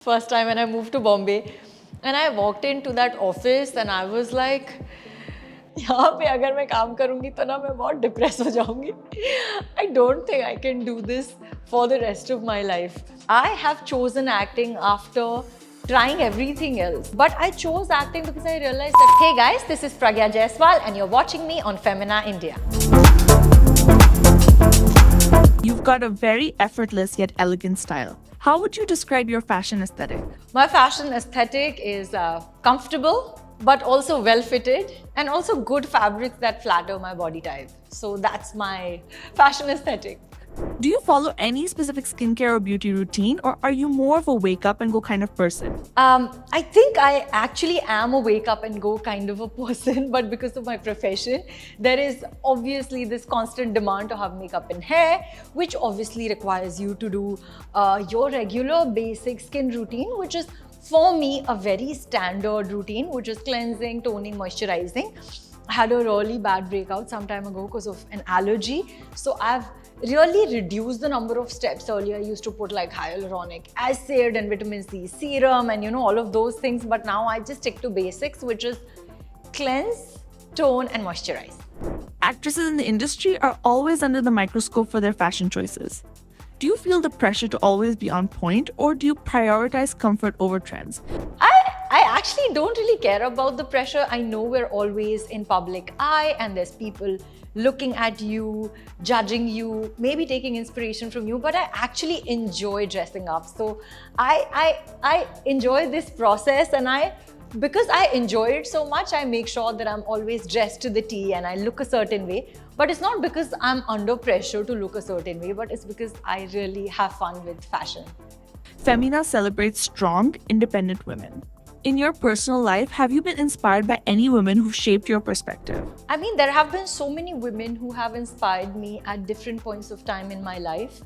First time when I moved to Bombay and I walked into that office and I was like, यहाँ पे अगर मैं काम करूँगी तो ना मैं बहुत डिप्रेस हो जाऊँगी. I don't think I can do this for the rest of my life. I have chosen acting after trying everything else. But I chose acting because I realized that, hey guys, this is Pragya Jaiswal and you're watching me on Femina India. You've got a very effortless yet elegant style. How would you describe your fashion aesthetic? My fashion aesthetic is comfortable, but also well-fitted and also good fabrics that flatter my body type. So that's my fashion aesthetic. Do you follow any specific skincare or beauty routine, or are you more of a wake up and go kind of person? I think I actually am a wake up and go kind of a person, but because of my profession, there is obviously this constant demand to have makeup and hair, which obviously requires you to do your regular basic skin routine, which is for me a very standard routine, which is cleansing, toning, moisturizing. I had a really bad breakout some time ago because of an allergy. So I've really reduced the number of steps. Earlier I used to put like hyaluronic acid and vitamin C serum and all of those things. But now I just stick to basics, which is cleanse, tone and moisturize. Actresses in the industry are always under the microscope for their fashion choices. Do you feel the pressure to always be on point, or do you prioritize comfort over trends? I actually don't really care about the pressure. I know we're always in public eye and there's people looking at you, judging you, maybe taking inspiration from you, but I actually enjoy dressing up. So I enjoy this process, and because I enjoy it so much, I make sure that I'm always dressed to the T and I look a certain way. But it's not because I'm under pressure to look a certain way, but it's because I really have fun with fashion. Femina celebrates strong, independent women. In your personal life, have you been inspired by any women who shaped your perspective? I mean, there have been so many women who have inspired me at different points of time in my life,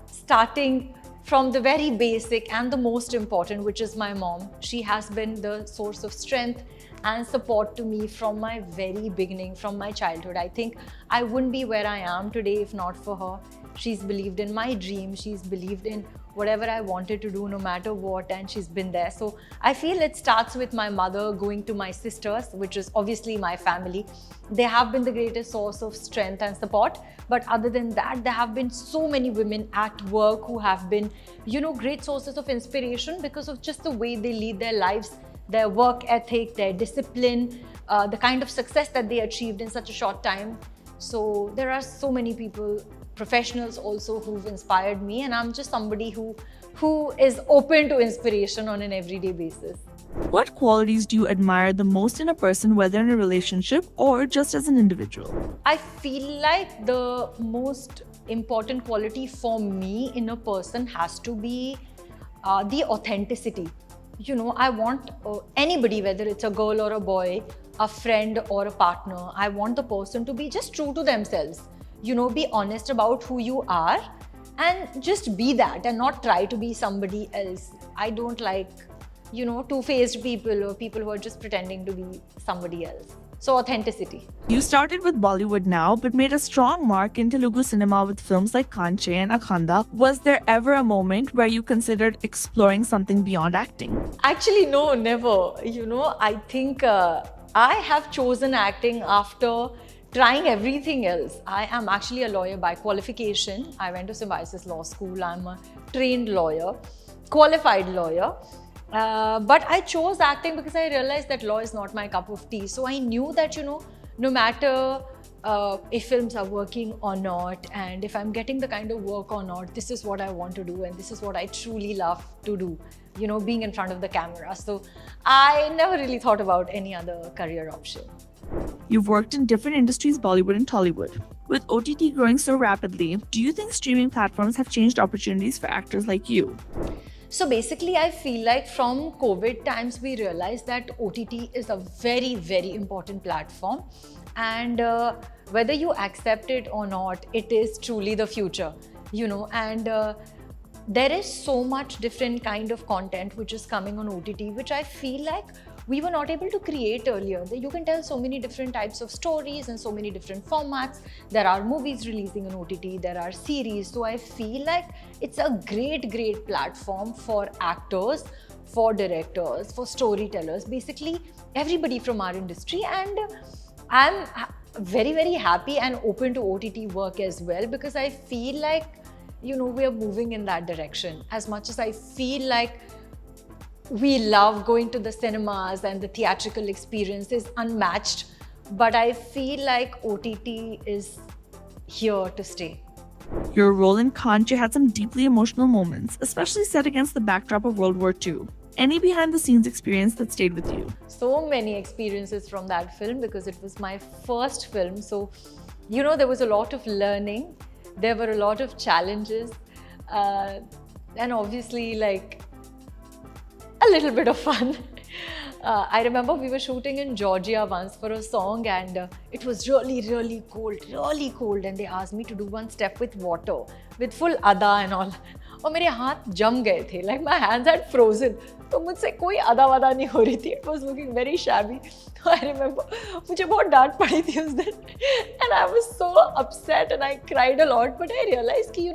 starting from the very basic and the most important, which is my mom. She has been the source of strength and support to me from my very beginning, from my childhood. I think I wouldn't be where I am today if not for her. She's believed in my dream. She's believed in whatever I wanted to do, no matter what, and she's been there. So I feel it starts with my mother, going to my sisters, which is obviously my family. They have been the greatest source of strength and support. But other than that, there have been so many women at work who have been, great sources of inspiration because of just the way they lead their lives, their work ethic, their discipline, the kind of success that they achieved in such a short time. So there are so many people, professionals also, who've inspired me, and I'm just somebody who is open to inspiration on an everyday basis. What qualities do you admire the most in a person, whether in a relationship or just as an individual? I feel like the most important quality for me in a person has to be the authenticity. I want anybody, whether it's a girl or a boy, a friend or a partner, I want the person to be just true to themselves. Be honest about who you are and just be that and not try to be somebody else. I don't like, two-faced people or people who are just pretending to be somebody else. So authenticity. You started with Bollywood now, but made a strong mark in Telugu cinema with films like Kanche and Akhanda. Was there ever a moment where you considered exploring something beyond acting? Actually, no, never. I think I have chosen acting after trying everything else. I am actually a lawyer by qualification. I went to Symbiosis Law School. I'm a trained lawyer, qualified lawyer. But I chose acting because I realized that law is not my cup of tea. So I knew that, no matter if films are working or not, and if I'm getting the kind of work or not, this is what I want to do and this is what I truly love to do, being in front of the camera. So I never really thought about any other career option. You've worked in different industries, Bollywood and Tollywood. With OTT growing so rapidly, do you think streaming platforms have changed opportunities for actors like you? So basically, I feel like from COVID times, we realized that OTT is a very, very important platform. And whether you accept it or not, it is truly the future, and there is so much different kind of content which is coming on OTT, which I feel like we were not able to create earlier. You can tell so many different types of stories and so many different formats. There are movies releasing on OTT, there are series. So I feel like it's a great platform for actors, for directors, for storytellers, basically everybody from our industry. And I'm very happy and open to OTT work as well, because I feel like, we are moving in that direction. As much as I feel like we love going to the cinemas and the theatrical experience is unmatched, but I feel like OTT is here to stay. Your role in Kanche had some deeply emotional moments, especially set against the backdrop of World War II. Any behind-the-scenes experience that stayed with you? So many experiences from that film, because it was my first film. So, there was a lot of learning. There were a lot of challenges. And obviously, like, a little bit of fun. I remember we were shooting in Georgia once for a song, and it was really cold, and they asked me to do one step with water, with full ada and all. और मेरे हाथ जम गए थे, like my hands had frozen. तो मुझसे कोई अदा वदा नहीं हो रही थी. It was looking very shabby. So I remember मुझे बहुत डांट पड़ी थी उस दिन, and I was so upset and I cried a lot. But I realized कि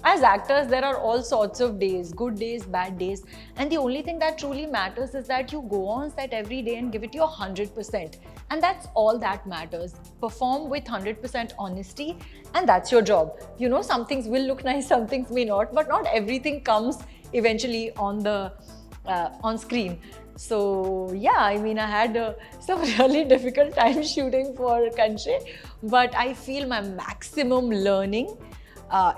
as actors, there are all sorts of days, good days, bad days. And the only thing that truly matters is that you go on set every day and give it your 100%. And that's all that matters. Perform with 100% honesty, and that's your job. Some things will look nice, some things may not, but not everything comes eventually on screen. So yeah, I mean, I had some really difficult time shooting for Kanche, but I feel my maximum learning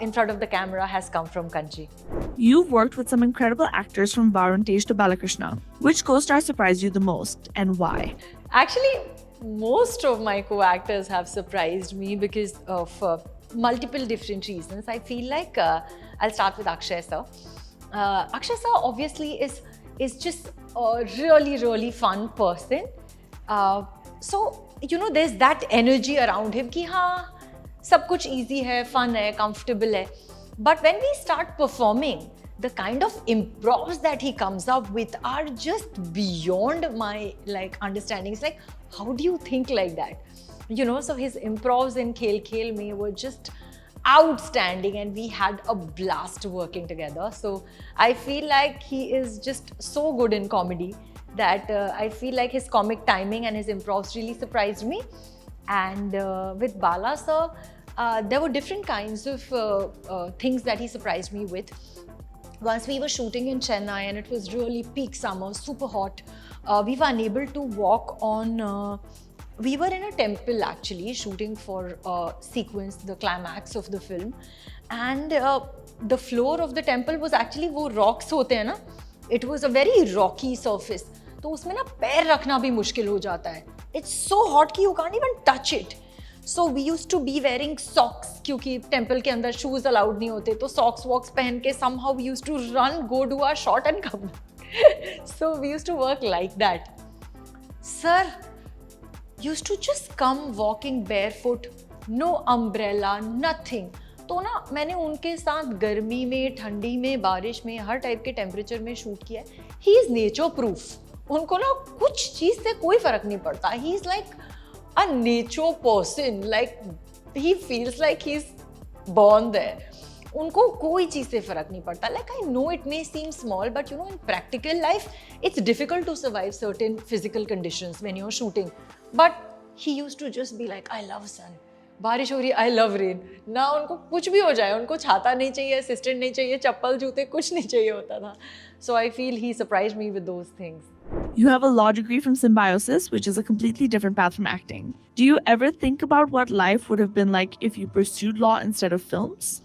in front of the camera has come from Kanchi. You've worked with some incredible actors from Varuntesh to Balkrishna. Which co-star surprised you the most, and why? Actually, most of my co-actors have surprised me because of multiple different reasons. I feel like I'll start with Akshay sir. Akshay sir obviously is just a really fun person. So there's that energy around him कि हाँ, सब कुछ easy है, fun है, comfortable है. But when we start performing, the kind of improvs that he comes up with are just beyond my understanding. It's like, how do you think like that? So his improvs in Khel Khel Mein were just outstanding, and we had a blast working together. So I feel like he is just so good in comedy that I feel like his comic timing and his improvs really surprised me. And with Bala sir, there were different kinds of things that he surprised me with. Once we were shooting in Chennai and it was really peak summer, super hot. We were unable to walk on. We were in a temple actually, shooting for sequence, the climax of the film. And the floor of the temple was actually वो rocks होते हैं ना. It was a very rocky surface. तो उसमें ना पैर रखना भी मुश्किल हो जाता है. It's so hot कि you can't even touch it. So we used to be wearing socks क्योंकि टेम्पल के अंदर शूज अलाउड नहीं होते, तो सॉक्स वॉक्स पहन के somehow we used to run, go do our shot and come. So we used to work like that. Sir used to just come walking barefoot, no umbrella, nothing. तो ना मैंने उनके साथ गर्मी में, ठंडी में, बारिश में, हर टाइप के टेम्परेचर में शूट किया है. He is nature proof. उनको ना कुछ चीज से कोई फर्क नहीं पड़ता. He is like a nature person, like he feels like he's born there. उनको कोई चीज से फर्क नहीं पड़ता. Like I know it may seem small, but in practical life, it's difficult to survive certain physical conditions when you're shooting. But he used to just be like, I love sun. बारिश हो रही है, I love rain. ना उनको कुछ भी हो जाए, उनको छाता नहीं चाहिए, असिस्टेंट नहीं चाहिए, चप्पल जूते कुछ नहीं चाहिए होता था. So I feel he surprised me with those things. You have a law degree from Symbiosis, which is a completely different path from acting. Do you ever think about what life would have been like if you pursued law instead of films?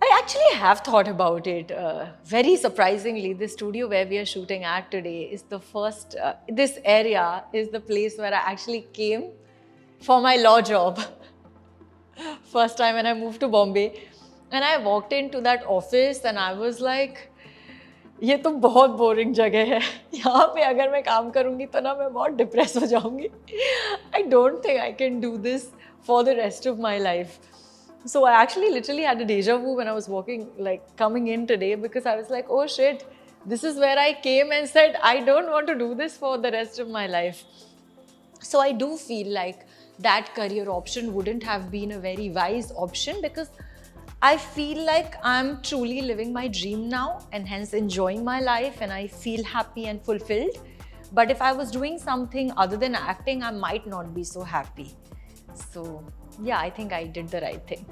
I actually have thought about it. Very surprisingly, the studio where we are shooting at today is the first, this area is the place where I actually came for my law job. First time when I moved to Bombay. And I walked into that office and I was like, ये तो बहुत boring जगह है. यहाँ पे अगर मैं काम करूँगी तो ना मैं बहुत डिप्रेस हो जाऊँगी. I don't think I can do this for the rest of my life. So I actually literally had a deja vu when I was walking, like coming in today, because I was like, oh shit, This is where I came and said, I don't want to do this for the rest of my life. So I do feel like that career option wouldn't have been a very wise option, because I feel like I'm truly living my dream now and hence enjoying my life, and I feel happy and fulfilled. But if I was doing something other than acting, I might not be so happy. So yeah, I think I did the right thing.